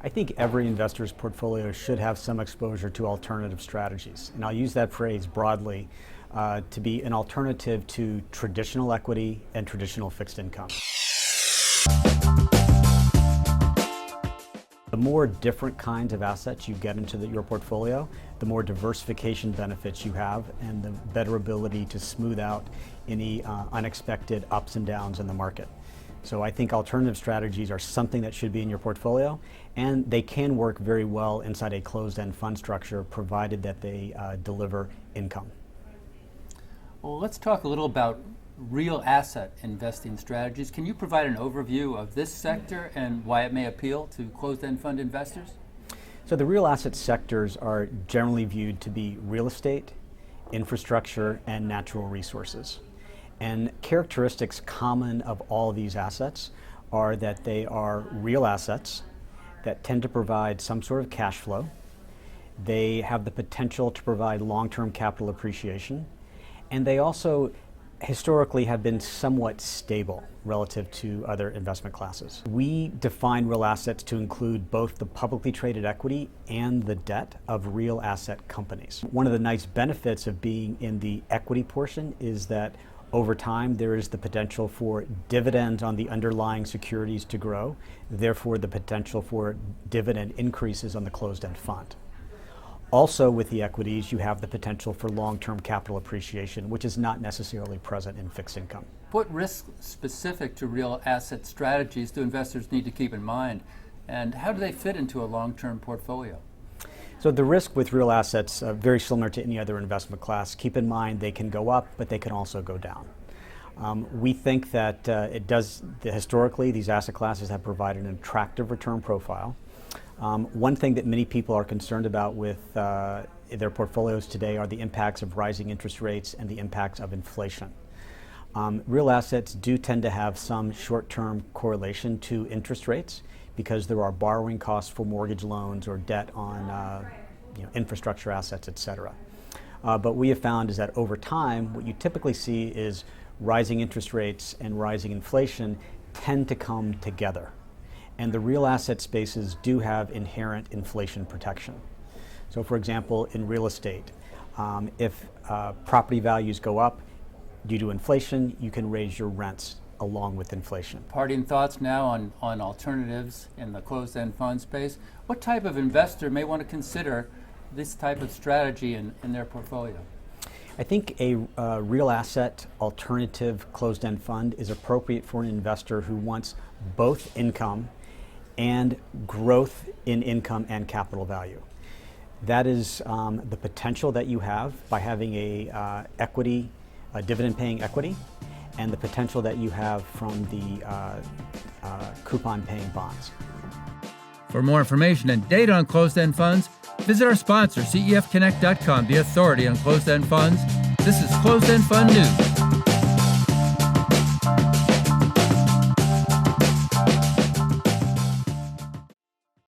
I think every investor's portfolio should have some exposure to alternative strategies. And I'll use that phrase broadly to be an alternative to traditional equity and traditional fixed income. The more different kinds of assets you get into your portfolio, the more diversification benefits you have and the better ability to smooth out any unexpected ups and downs in the market. So I think alternative strategies are something that should be in your portfolio, and they can work very well inside a closed-end fund structure provided that they deliver income. Well, let's talk a little about real asset investing strategies. Can you provide an overview of this sector and why it may appeal to closed-end fund investors? So the real asset sectors are generally viewed to be real estate, infrastructure, and natural resources. And characteristics common of all of these assets are that they are real assets that tend to provide some sort of cash flow. They have the potential to provide long-term capital appreciation, and they also historically have been somewhat stable relative to other investment classes. We define real assets to include both the publicly traded equity and the debt of real asset companies. One of the nice benefits of being in the equity portion is that over time there is the potential for dividends on the underlying securities to grow, therefore the potential for dividend increases on the closed-end fund. Also with the equities, you have the potential for long-term capital appreciation, which is not necessarily present in fixed income. What risks specific to real asset strategies do investors need to keep in mind, and how do they fit into a long-term portfolio? So the risk with real assets, very similar to any other investment class. Keep in mind they can go up, but they can also go down. We think that historically, these asset classes have provided an attractive return profile. One thing that many people are concerned about with their portfolios today are the impacts of rising interest rates and the impacts of inflation. Real assets do tend to have some short-term correlation to interest rates because there are borrowing costs for mortgage loans or debt on infrastructure assets, et cetera. But we have found is that over time, what you typically see is rising interest rates and rising inflation tend to come together. And the real asset spaces do have inherent inflation protection. So for example, in real estate, if property values go up due to inflation, you can raise your rents along with inflation. Parting thoughts now on alternatives in the closed-end fund space. What type of investor may want to consider this type of strategy in their portfolio? I think a real asset alternative closed-end fund is appropriate for an investor who wants both income and growth in income and capital value. That is the potential that you have by having a dividend-paying equity, and the potential that you have from the coupon-paying bonds. For more information and data on closed-end funds, visit our sponsor, CEFconnect.com, the authority on closed-end funds. This is Closed-End Fund News.